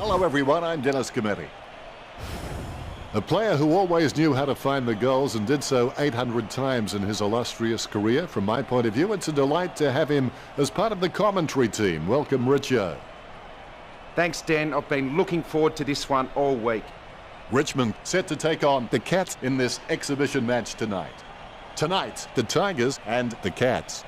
Hello everyone, I'm Dennis Cometti. A player who always knew how to find the goals and did so 800 times in his illustrious career. From my point of view, it's a delight to have him as part of the commentary team. Welcome, Richo. Thanks, Dan. I've been looking forward to this one all week. Richmond set to take on the Cats in this exhibition match tonight. Tonight, the Tigers and the Cats.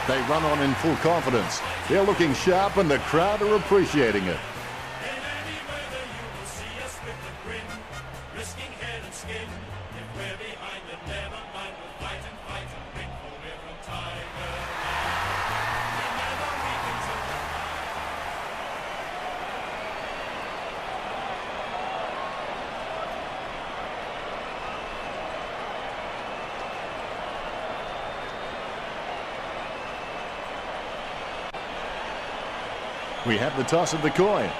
They run on in full confidence. They're looking sharp and the crowd are appreciating it. We have the toss of the coin.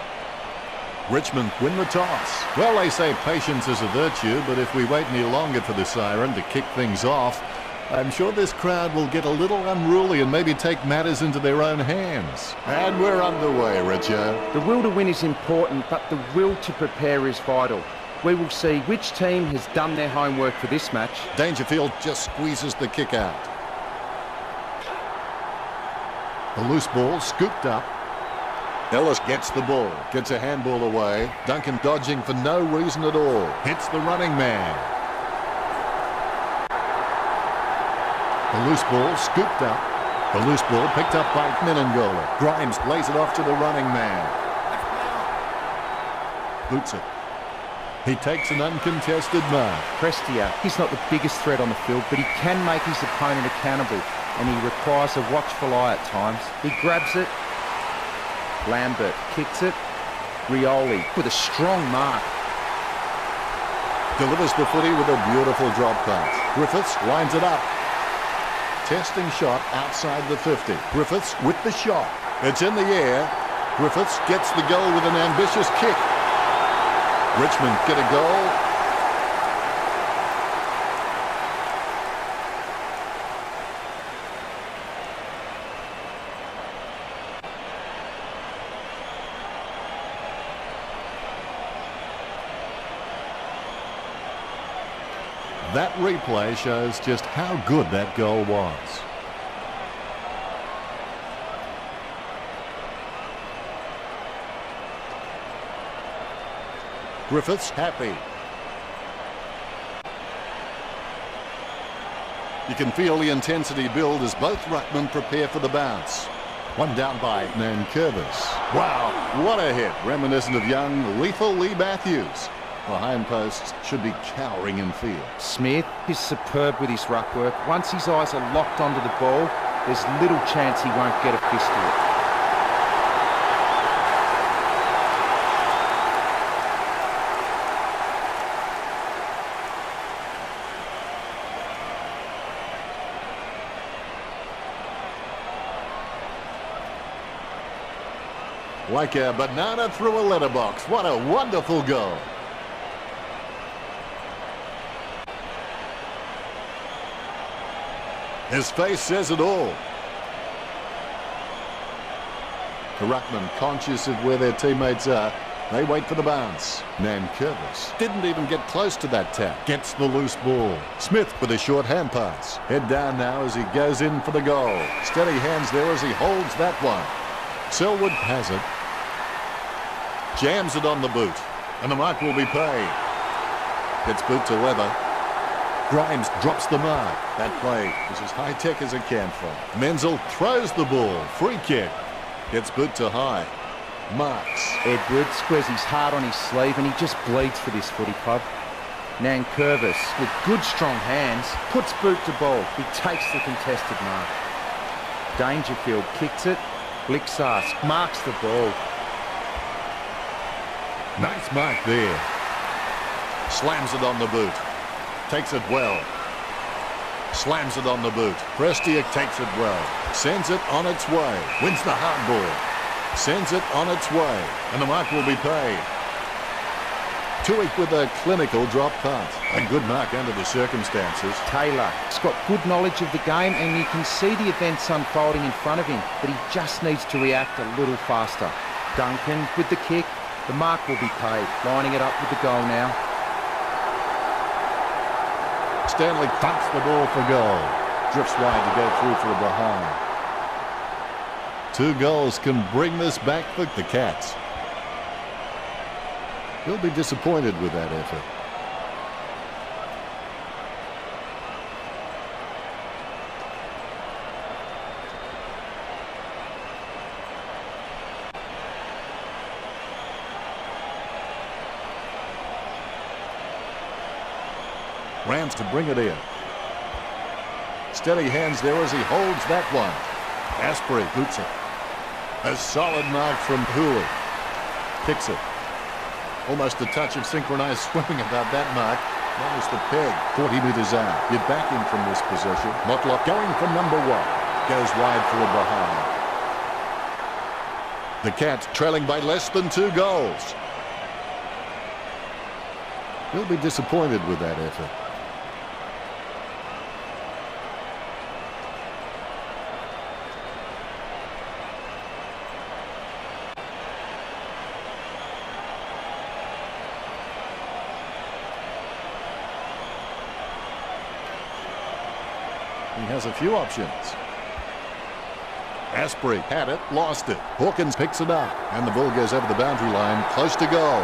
Richmond win the toss. Well, they say patience is a virtue, but if we wait any longer for the siren to kick things off, I'm sure this crowd will get a little unruly and maybe take matters into their own hands. And we're underway, Richo. The will to win is important, but the will to prepare is vital. We will see which team has done their homework for this match. Dangerfield just squeezes the kick out. The loose ball scooped up. Ellis gets the ball, gets a handball away. Duncan dodging for no reason at all. Hits the running man. The loose ball scooped up. The loose ball picked up by Menangola. Grimes lays it off to the running man. Boots it. He takes an uncontested mark. Prestia, he's not the biggest threat on the field, but he can make his opponent accountable, and he requires a watchful eye at times. He grabs it. Lambert kicks it. Rioli with a strong mark. Delivers the footy with a beautiful drop pass. Griffiths lines it up. Testing shot outside the 50. Griffiths with the shot. It's in the air. Griffiths gets the goal with an ambitious kick. Richmond get a goal. That replay shows just how good that goal was. Griffiths happy. You can feel the intensity build as both ruckmen prepare for the bounce. One down by Nankervis. Wow, what a hit. Reminiscent of young, lethal Lee Matthews. The hindposts should be cowering in fear. Smith is superb with his ruck work. Once his eyes are locked onto the ball, there's little chance he won't get a fist to it. Like a banana through a letterbox. What a wonderful goal. His face says it all. The ruckman, conscious of where their teammates are, they wait for the bounce. Nankervis didn't even get close to that tap. Gets the loose ball. Smith with a short hand pass. Head down now as he goes in for the goal. Steady hands there as he holds that one. Selwood has it. Jams it on the boot. And the mark will be paid. Gets boot to leather. Grimes drops the mark. That play is as high-tech as it can from. Menzel throws the ball. Free kick. Gets boot to high. Marks. Edwards squares his heart on his sleeve and he just bleeds for this footy club. Nankervis, with good strong hands, puts boot to ball. He takes the contested mark. Dangerfield kicks it. Blixas marks the ball. Nice mark there. Slams it on the boot. Takes it well. Slams it on the boot. Prestia takes it well. Sends it on its way. Wins the hard ball. Sends it on its way. And the mark will be paid. Tuick with a clinical drop punt. A good mark under the circumstances. Taylor's got good knowledge of the game, and you can see the events unfolding in front of him, but he just needs to react a little faster. Duncan with the kick. The mark will be paid. Lining it up with the goal now. Stanley thumps the ball for goal. Drifts wide to go through for a behind. 2 goals can bring this back for the Cats. He'll be disappointed with that effort. Rams to bring it in. Steady hands there as he holds that one. Asprey boots it. A solid mark from Hooley. Kicks it. Almost a touch of synchronized swimming about that mark. Almost the peg. 40 metres out. Get back in from this possession. Motlop going from number 1. Goes wide for a behind. The Cats trailing by less than 2 goals. He'll be disappointed with that effort. He has a few options. Asprey had it, lost it. Hawkins picks it up, and the ball goes over the boundary line, close to goal.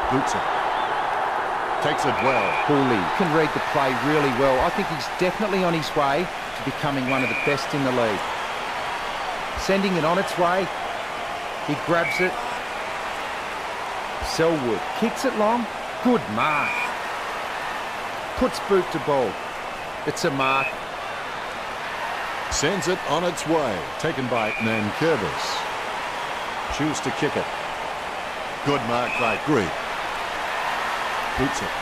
Boots it. Takes it well. Hooley can read the play really well. I think he's definitely on his way to becoming one of the best in the league. Sending it on its way. He grabs it. Selwood kicks it long. Good mark. Puts boot to ball. It's a mark. Sends it on its way. Taken by Nankervis. Choose to kick it. Good mark by Greig. Boots it.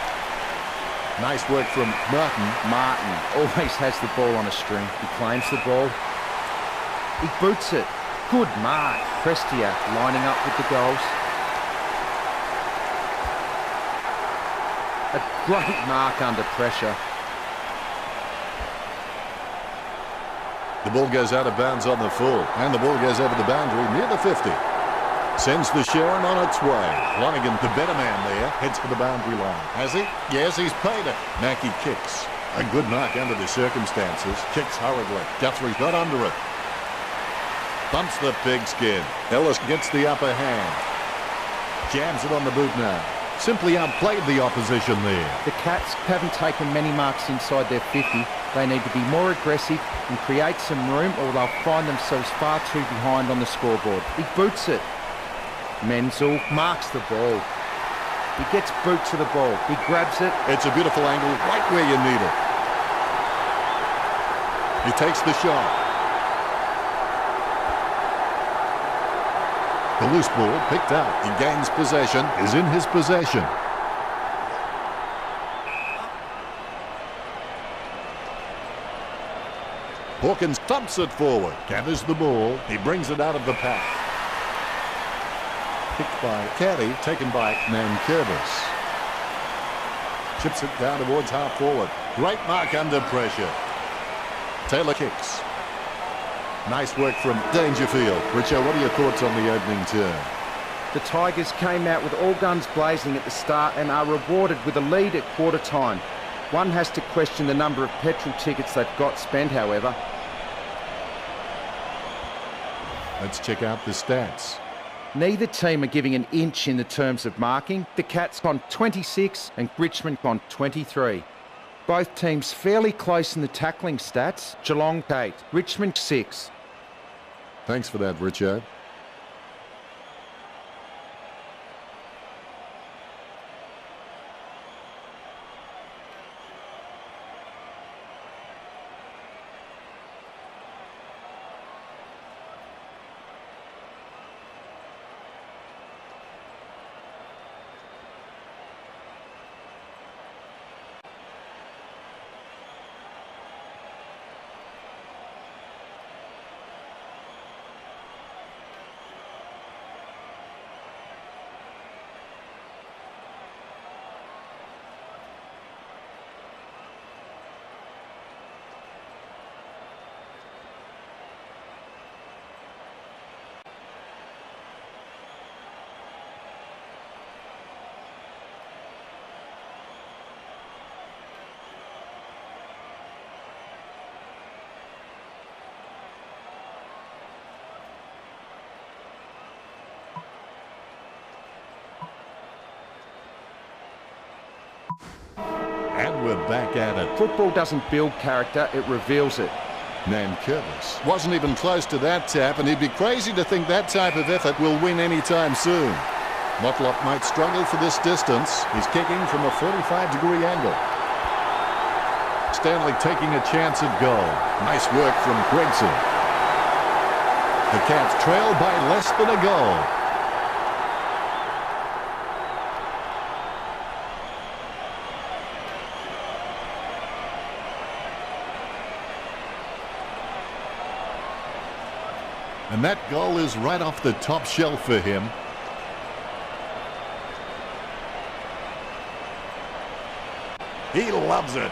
Nice work from Martin. Martin always has the ball on a string. He claims the ball. He boots it. Good mark. Prestia lining up with the goals. A great mark under pressure. The ball goes out of bounds on the full, and the ball goes over the boundary near the 50. Sends the Sharon on its way. Lonergan, the better man there, heads for the boundary line. Has he? Yes, he's paid it. Mackey kicks. A good mark under the circumstances. Kicks hurriedly. Guthrie's not under it. Bumps the pigskin. Ellis gets the upper hand. Jams it on the boot now. Simply outplayed the opposition there. The Cats haven't taken many marks inside their 50. They need to be more aggressive and create some room, or they'll find themselves far too behind on the scoreboard. He boots it. Menzel marks the ball. He gets boot to the ball. He grabs it. It's a beautiful angle right where you need it. He takes the shot. The loose ball picked up. He gains possession. Is in his possession. Hawkins thumps it forward. Gathers the ball. He brings it out of the pack. Picked by Caddy. Taken by Nankervis. Chips it down towards half forward. Great mark under pressure. Taylor kicks. Nice work from Dangerfield. Richo, what are your thoughts on the opening turn? The Tigers came out with all guns blazing at the start and are rewarded with a lead at quarter time. One has to question the number of petrol tickets they've got spent, however. Let's check out the stats. Neither team are giving an inch in the terms of marking. The Cats on 26 and Richmond on 23. Both teams fairly close in the tackling stats. Geelong 8, Richmond 6. Thanks for that, Richo. we're back at it. Football doesn't build character, it reveals it. Nankervis wasn't even close to that tap, and he'd be crazy to think that type of effort will win anytime soon. Motlop might struggle for this distance. He's kicking from a 45-degree angle. Stanley taking a chance at goal. Nice work from Gregson. The Cats trail by less than a goal. And that goal is right off the top shelf for him. He loves it.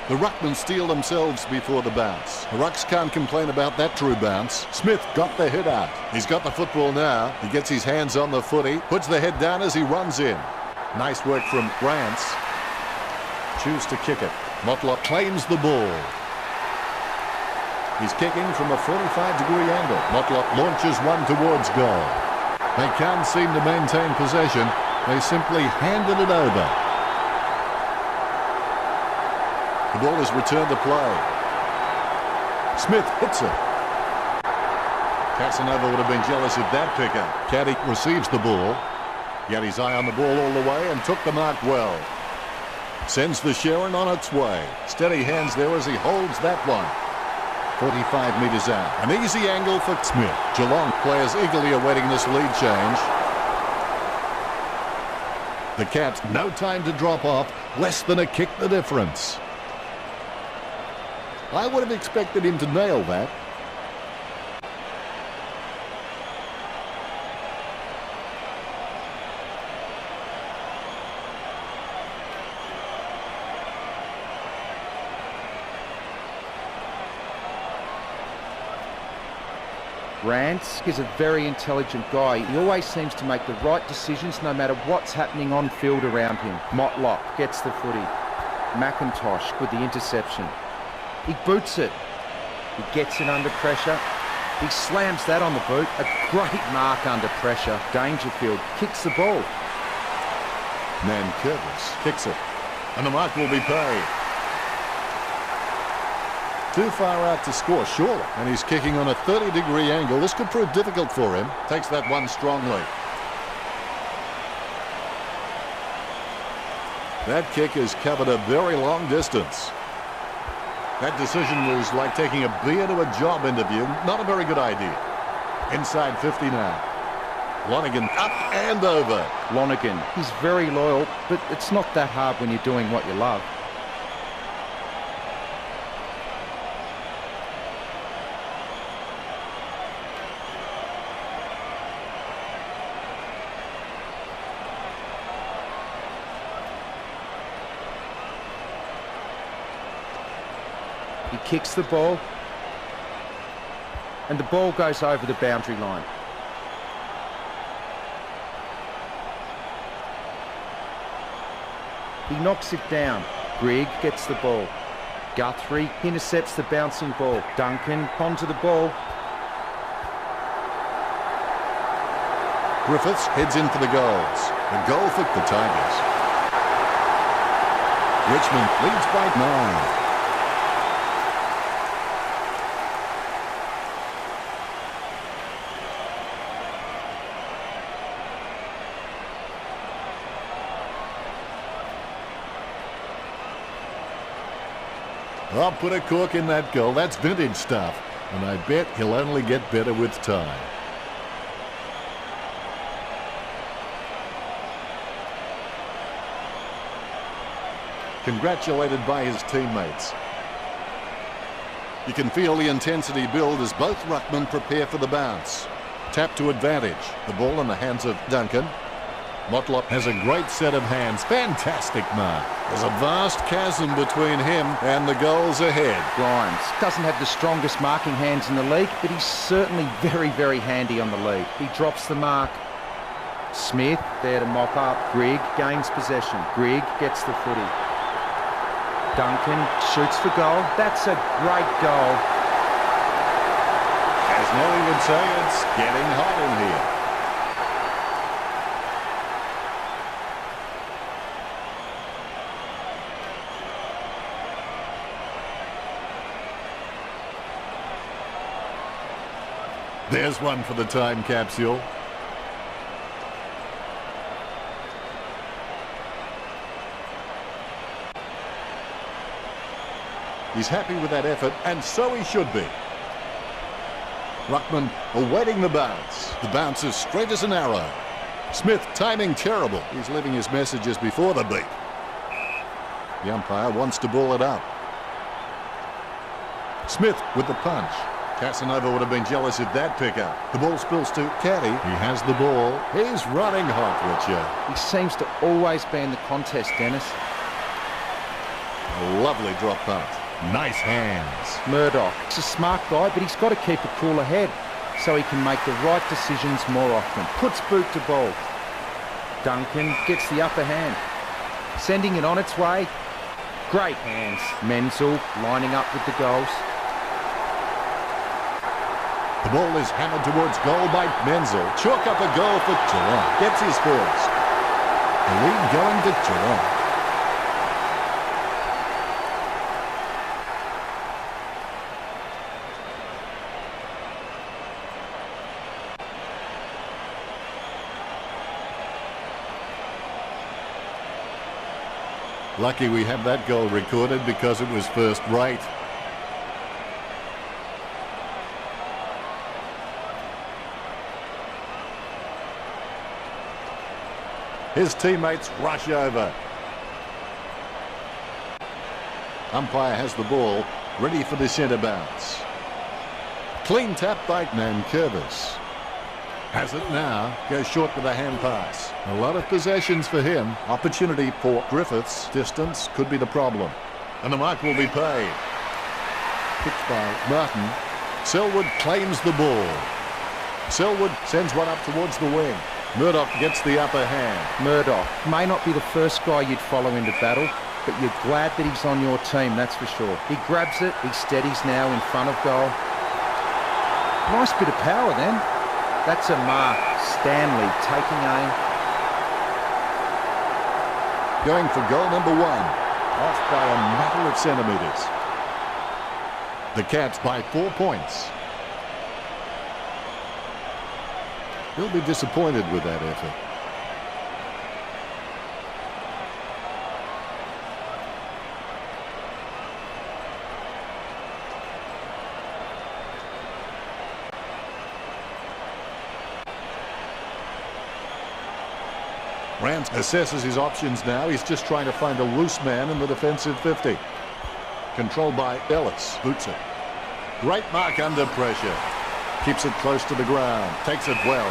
The Ruckmen steal themselves before the bounce. The Rucks can't complain about that true bounce. Smith got the hit out. He's got the football now. He gets his hands on the footy, puts the head down as he runs in. Nice work from Grants. Choose to kick it. Motlop claims the ball. He's kicking from a 45-degree angle. Motlop launches one towards goal. They can't seem to maintain possession. They simply handed it over. The ball is returned to play. Smith hits it. Casanova would have been jealous of that pickup. Caddy receives the ball. He had his eye on the ball all the way and took the mark well. Sends the Sharon on its way. Steady hands there as he holds that one. 45 metres out. An easy angle for Smith. Geelong players eagerly awaiting this lead change. The Cats, no time to drop off. Less than a kick the difference. I would have expected him to nail that. Rance is a very intelligent guy. He always seems to make the right decisions no matter what's happening on field around him. Motlop gets the footy. McIntosh with the interception. He boots it. He gets it under pressure. He slams that on the boot. A great mark under pressure. Dangerfield kicks the ball. Nankervis kicks it. And the mark will be paid. Too far out to score, surely. And he's kicking on a 30-degree angle. This could prove difficult for him. Takes that one strongly. That kick has covered a very long distance. That decision was like taking a beer to a job interview. Not a very good idea. Inside 50 now. Lonergan up and over. Lonergan, he's very loyal, but it's not that hard when you're doing what you love. He kicks the ball, and the ball goes over the boundary line. He knocks it down. Grigg gets the ball. Guthrie intercepts the bouncing ball. Duncan onto the ball. Griffiths heads in for the goals. A goal for the Tigers. Richmond leads by 9. I'll put a cork in that goal. That's vintage stuff. And I bet he'll only get better with time. Congratulated by his teammates. You can feel the intensity build as both ruckmen prepare for the bounce. Tap to advantage. The ball in the hands of Duncan. Motlop has a great set of hands. Fantastic mark. There's a vast chasm between him and the goals ahead. Grimes doesn't have the strongest marking hands in the league, but he's certainly very, very handy on the lead. He drops the mark. Smith there to mop up. Grigg gains possession. Grigg gets the footy. Duncan shoots for goal. That's a great goal. As Nelly would say, it's getting hot in here. There's one for the time capsule. He's happy with that effort, and so he should be. Ruckman awaiting the bounce. The bounce is straight as an arrow. Smith timing terrible. He's leaving his messages before the beat. The umpire wants to ball it up. Smith with the punch. Casanova would have been jealous of that pickup. The ball spills to Caddy. He has the ball. He's running hot, Richard. He seems to always be in the contest, Dennis. A lovely drop punt. Nice hands. Murdoch. He's a smart guy, but he's got to keep a cooler head so he can make the right decisions more often. Puts boot to ball. Duncan gets the upper hand. Sending it on its way. Great hands. Menzel lining up with the goals. The ball is hammered towards goal by Menzel. Chalk up a goal for Geelong. Gets his first. The lead going to Geelong. Lucky we have that goal recorded because it was first rate. His teammates rush over. Umpire has the ball, ready for the centre bounce. Clean tap by Nankervis. Has it now, goes short with a hand pass. A lot of possessions for him. Opportunity for Griffiths. Distance could be the problem. And the mark will be paid. Picked by Martin. Selwood claims the ball. Selwood sends one up towards the wing. Murdoch gets the upper hand. Murdoch may not be the first guy you'd follow into battle, but you're glad that he's on your team, that's for sure. He grabs it, he steadies now in front of goal. Nice bit of power then. That's a mark. Stanley taking aim. Going for goal number one. Off by a matter of centimetres. The Cats by 4 points. He'll be disappointed with that effort. Rance assesses his options now. He's just trying to find a loose man in the defensive 50. Controlled by Ellis. Boots it. Great mark under pressure. Keeps it close to the ground. Takes it well.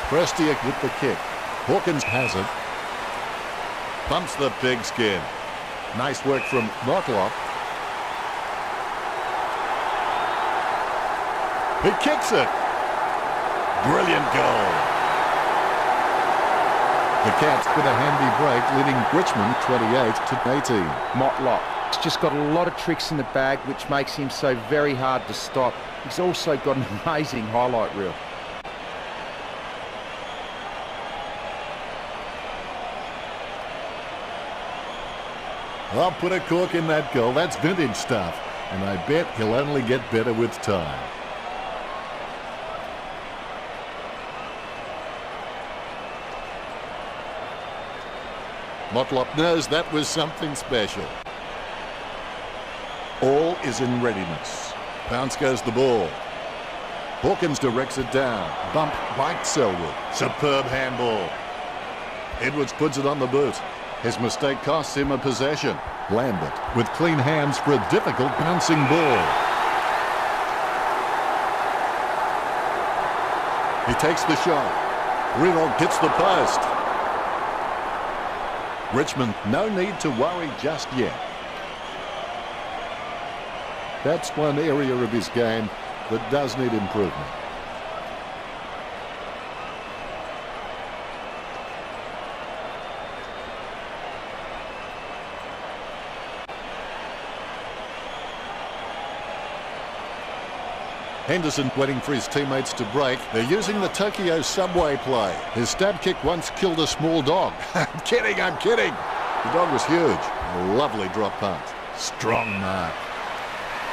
Prestiak with the kick. Hawkins has it. Bumps the pigskin. Nice work from Motlop. He kicks it. Brilliant goal. The Cats with a handy break, leading Richmond 28-18. Motlop. He's just got a lot of tricks in the bag, which makes him so very hard to stop. He's also got an amazing highlight reel. I'll put a cork in that goal. That's vintage stuff. And I bet he'll only get better with time. Motlop knows that was something special. All is in readiness. Bounce goes the ball. Hawkins directs it down. Bump by Selwood. Superb handball. Edwards puts it on the boot. His mistake costs him a possession. Lambert with clean hands for a difficult bouncing ball. He takes the shot. Renold hits the post. Richmond, no need to worry just yet. That's one area of his game that does need improvement. Henderson waiting for his teammates to break. They're using the Tokyo subway play. His stab kick once killed a small dog. I'm kidding. The dog was huge. A lovely drop punt. Strong mark.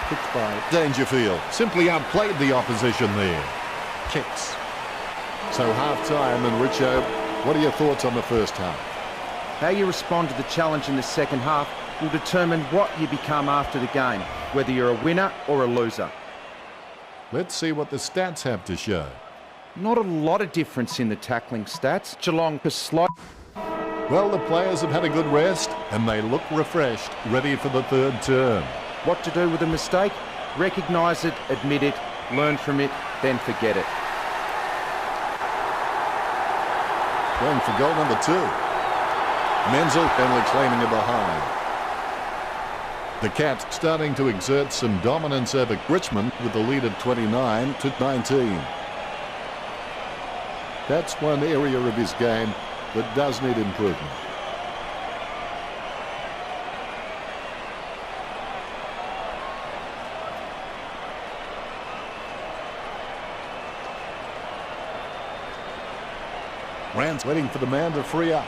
Kicked by Dangerfield. Simply outplayed the opposition there. Kicks. So half-time, and Richo, what are your thoughts on the first half? How you respond to the challenge in the second half will determine what you become after the game, whether you're a winner or a loser. Let's see what the stats have to show. Not a lot of difference in the tackling stats. Geelong is slight. Well, the players have had a good rest, and they look refreshed, ready for the third term. What to do with a mistake? Recognise it, admit it, learn from it, then forget it. Going for goal number 2. Menzel only claiming a behind. The Cats starting to exert some dominance over Richmond with the lead of 29-19. That's one area of his game that does need improvement. Rand's waiting for the man to free up.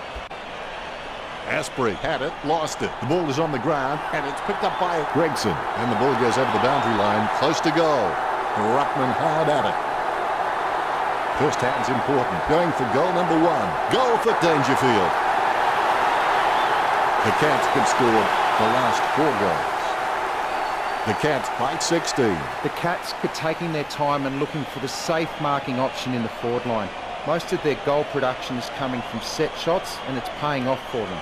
Asprey had it, lost it. The ball is on the ground, and it's picked up by Gregson. And the ball goes over the boundary line, close to goal. Ruckman hard at it. First hand's important. Going for goal number 1. Goal for Dangerfield. The Cats could score the last 4 goals. The Cats by 16. The Cats are taking their time and looking for the safe marking option in the forward line. Most of their goal production is coming from set shots, and it's paying off for them.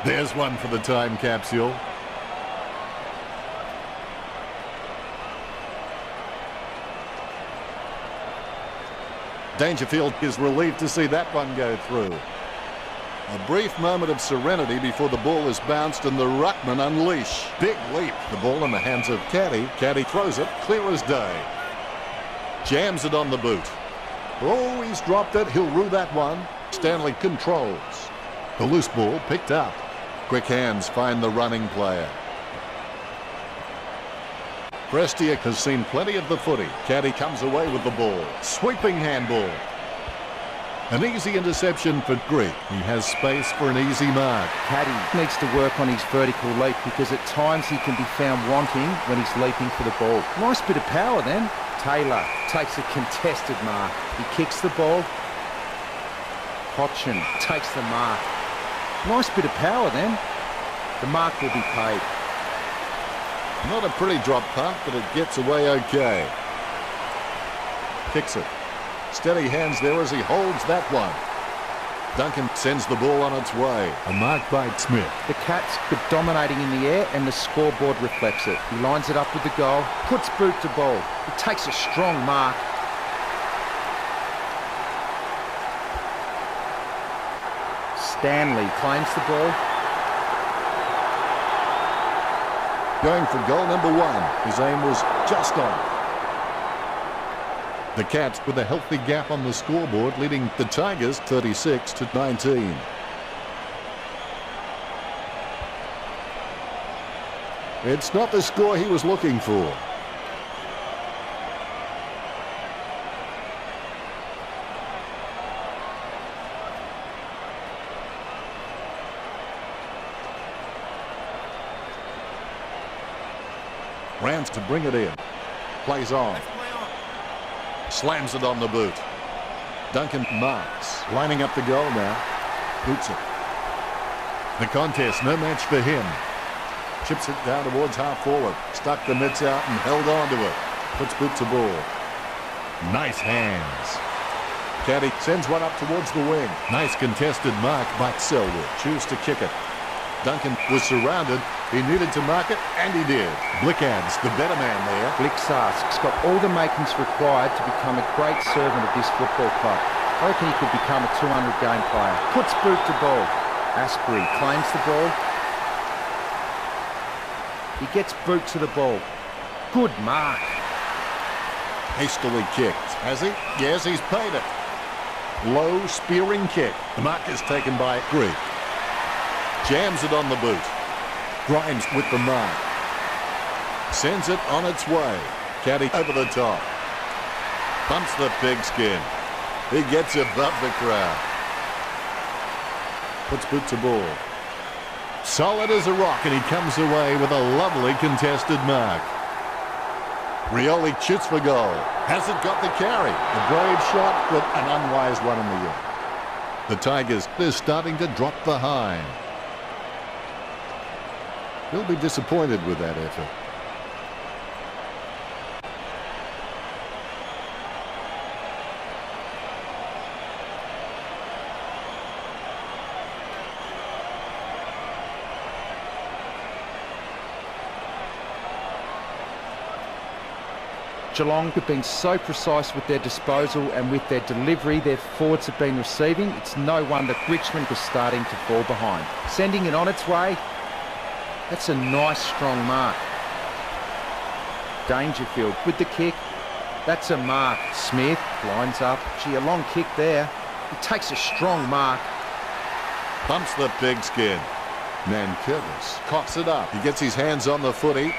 There's one for the time capsule. Dangerfield is relieved to see that one go through. A brief moment of serenity before the ball is bounced and the ruckman unleash. Big leap. The ball in the hands of Caddy. Caddy throws it clear as day. Jams it on the boot. Oh, he's dropped it. He'll rue that one. Stanley controls. The loose ball picked up. Quick hands find the running player. Prestiak has seen plenty of the footy. Caddy comes away with the ball. Sweeping handball. An easy interception for Greek. He has space for an easy mark. Caddy needs to work on his vertical leap because at times he can be found wanting when he's leaping for the ball. Nice bit of power then. Taylor takes a contested mark. He kicks the ball. Hodgson takes the mark. Nice bit of power then. The mark will be paid. Not a pretty drop punt, but it gets away okay. Kicks it. Steady hands there as he holds that one. Duncan sends the ball on its way. A mark by Smith. The Cats are dominating in the air and the scoreboard reflects it. He lines it up with the goal, puts boot to ball. He takes a strong mark. Stanley claims the ball. Going for goal number 1. His aim was just on. The Cats with a healthy gap on the scoreboard, leading the Tigers 36-19. It's not the score he was looking for. Rance to bring it in. Plays on. Slams it on the boot. Duncan marks. Lining up the goal now. Boots it. The contest, no match for him. Chips it down towards half forward. Stuck the mitts out and held on to it. Puts boot to ball. Nice hands. Caddy sends one up towards the wing. Nice contested mark by Selwood. Choose to kick it. Duncan was surrounded. He needed to mark it, and he did. Blickad's the better man there. Blick's got all the makings required to become a great servant of this football club. I reckon he could become a 200-game player. Puts boot to ball. Asprey claims the ball. He gets boot to the ball. Good mark. Hastily kicked. Has he? Yes, he's paid it. Low spearing kick. The mark is taken by Greek. Jams it on the boot. Grimes with the mark. Sends it on its way. Caddy over the top. Pumps the pigskin. He gets above the crowd. Puts boot to ball. Solid as a rock, and he comes away with a lovely contested mark. Rioli shoots for goal. Hasn't got the carry. A brave shot, but an unwise one in the end. The Tigers are starting to drop behind. He'll be disappointed with that effort. Geelong have been so precise with their disposal and with their delivery their forwards have been receiving. It's no wonder Richmond was starting to fall behind. Sending it on its way. That's a nice strong mark. Dangerfield with the kick. That's a mark. Smith lines up. Gee, a long kick there. He takes a strong mark. Pumps the pigskin. Nankervis cocks it up. He gets his hands on the footy.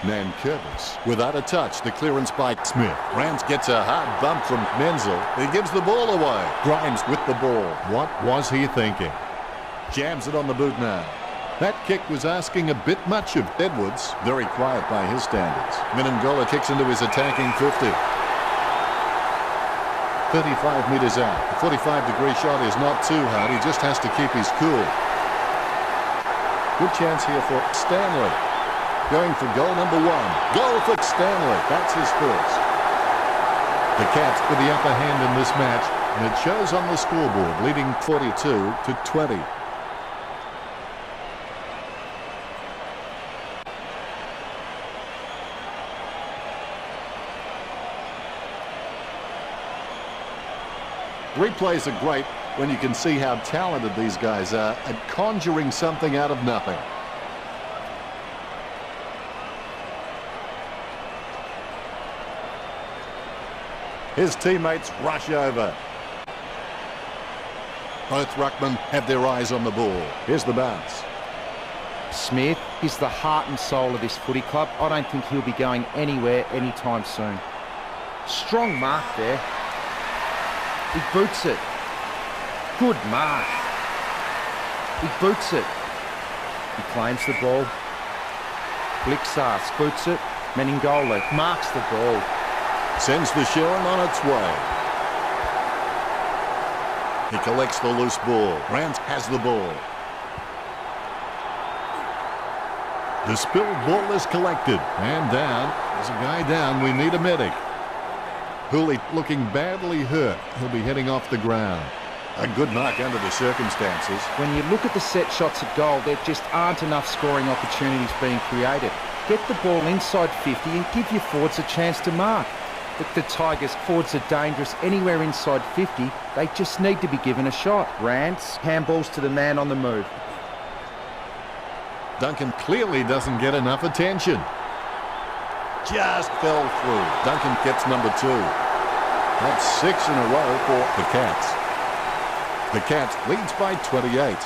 Nankervis without a touch. The clearance by Smith. Rance gets a hard bump from Menzel. He gives the ball away. Grimes with the ball. What was he thinking? Jams it on the boot now. That kick was asking a bit much of Edwards. Very quiet by his standards. Menengola kicks into his attacking 50. 35 metres out. The 45-degree shot is not too hard. He just has to keep his cool. Good chance here for Stanley. Going for goal number 1. Goal for Stanley. That's his first. The Cats with the upper hand in this match, and it shows on the scoreboard, leading 42-20. Replays are great when you can see how talented these guys are at conjuring something out of nothing. His teammates rush over. Both ruckmen have their eyes on the ball. Here's the bounce. Smith is the heart and soul of this footy club. I don't think he'll be going anywhere anytime soon. Strong mark there. He boots it. Good mark. He boots it. He claims the ball. Blixas boots it. Menengola marks the ball. Sends the Sharon on its way. He collects the loose ball. Rance has the ball. The spilled ball is collected. And down. There's a guy down. We need a medic. Hooley looking badly hurt. He'll be heading off the ground. A good mark under the circumstances. When you look at the set shots at goal, there just aren't enough scoring opportunities being created. Get the ball inside 50 and give your forwards a chance to mark. But the Tigers' forwards are dangerous anywhere inside 50. They just need to be given a shot. Rance handballs to the man on the move. Duncan clearly doesn't get enough attention. Just fell through. Duncan gets number 2. That's 6 in a row for the Cats. The Cats leads by 28.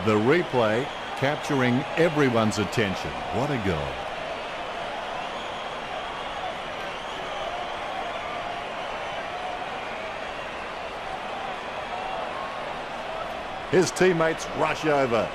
The replay capturing everyone's attention. What a goal. His teammates rush over.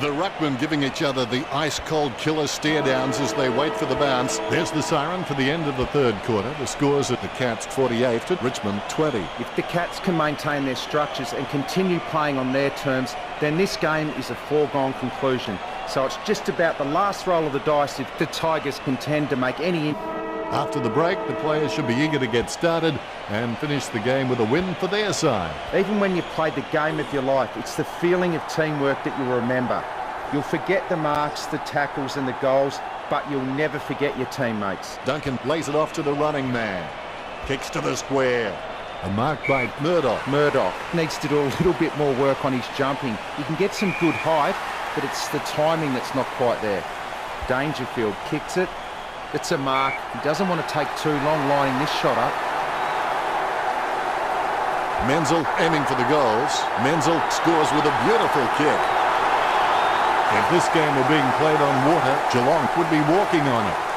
The ruckmen giving each other the ice-cold killer stare-downs as they wait for the bounce. There's the siren for the end of the third quarter. The scores at the Cats 48 to Richmond 20. If the Cats can maintain their structures and continue playing on their terms, then this game is a foregone conclusion. So it's just about the last roll of the dice if the Tigers contend to make any... After the break, the players should be eager to get started and finish the game with a win for their side. Even when you played the game of your life, it's the feeling of teamwork that you'll remember. You'll forget the marks, the tackles and the goals, but you'll never forget your teammates. Duncan lays it off to the running man. Kicks to the square. A mark by Murdoch. Murdoch needs to do a little bit more work on his jumping. He can get some good height, but it's the timing that's not quite there. Dangerfield kicks it. It's a mark. He doesn't want to take too long lining this shot up. Menzel aiming for the goals. Menzel scores with a beautiful kick. If this game were being played on water, Geelong would be walking on it.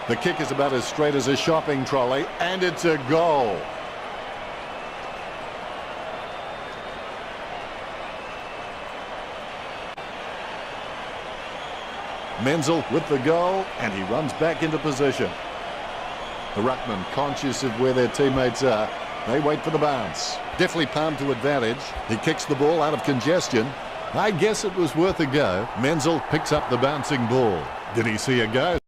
The kick is about as straight as a shopping trolley, and it's a goal. Menzel with the goal, and he runs back into position. The ruckman, conscious of where their teammates are, they wait for the bounce. Deftly palmed to advantage. He kicks the ball out of congestion. I guess it was worth a go. Menzel picks up the bouncing ball. Did he see a go?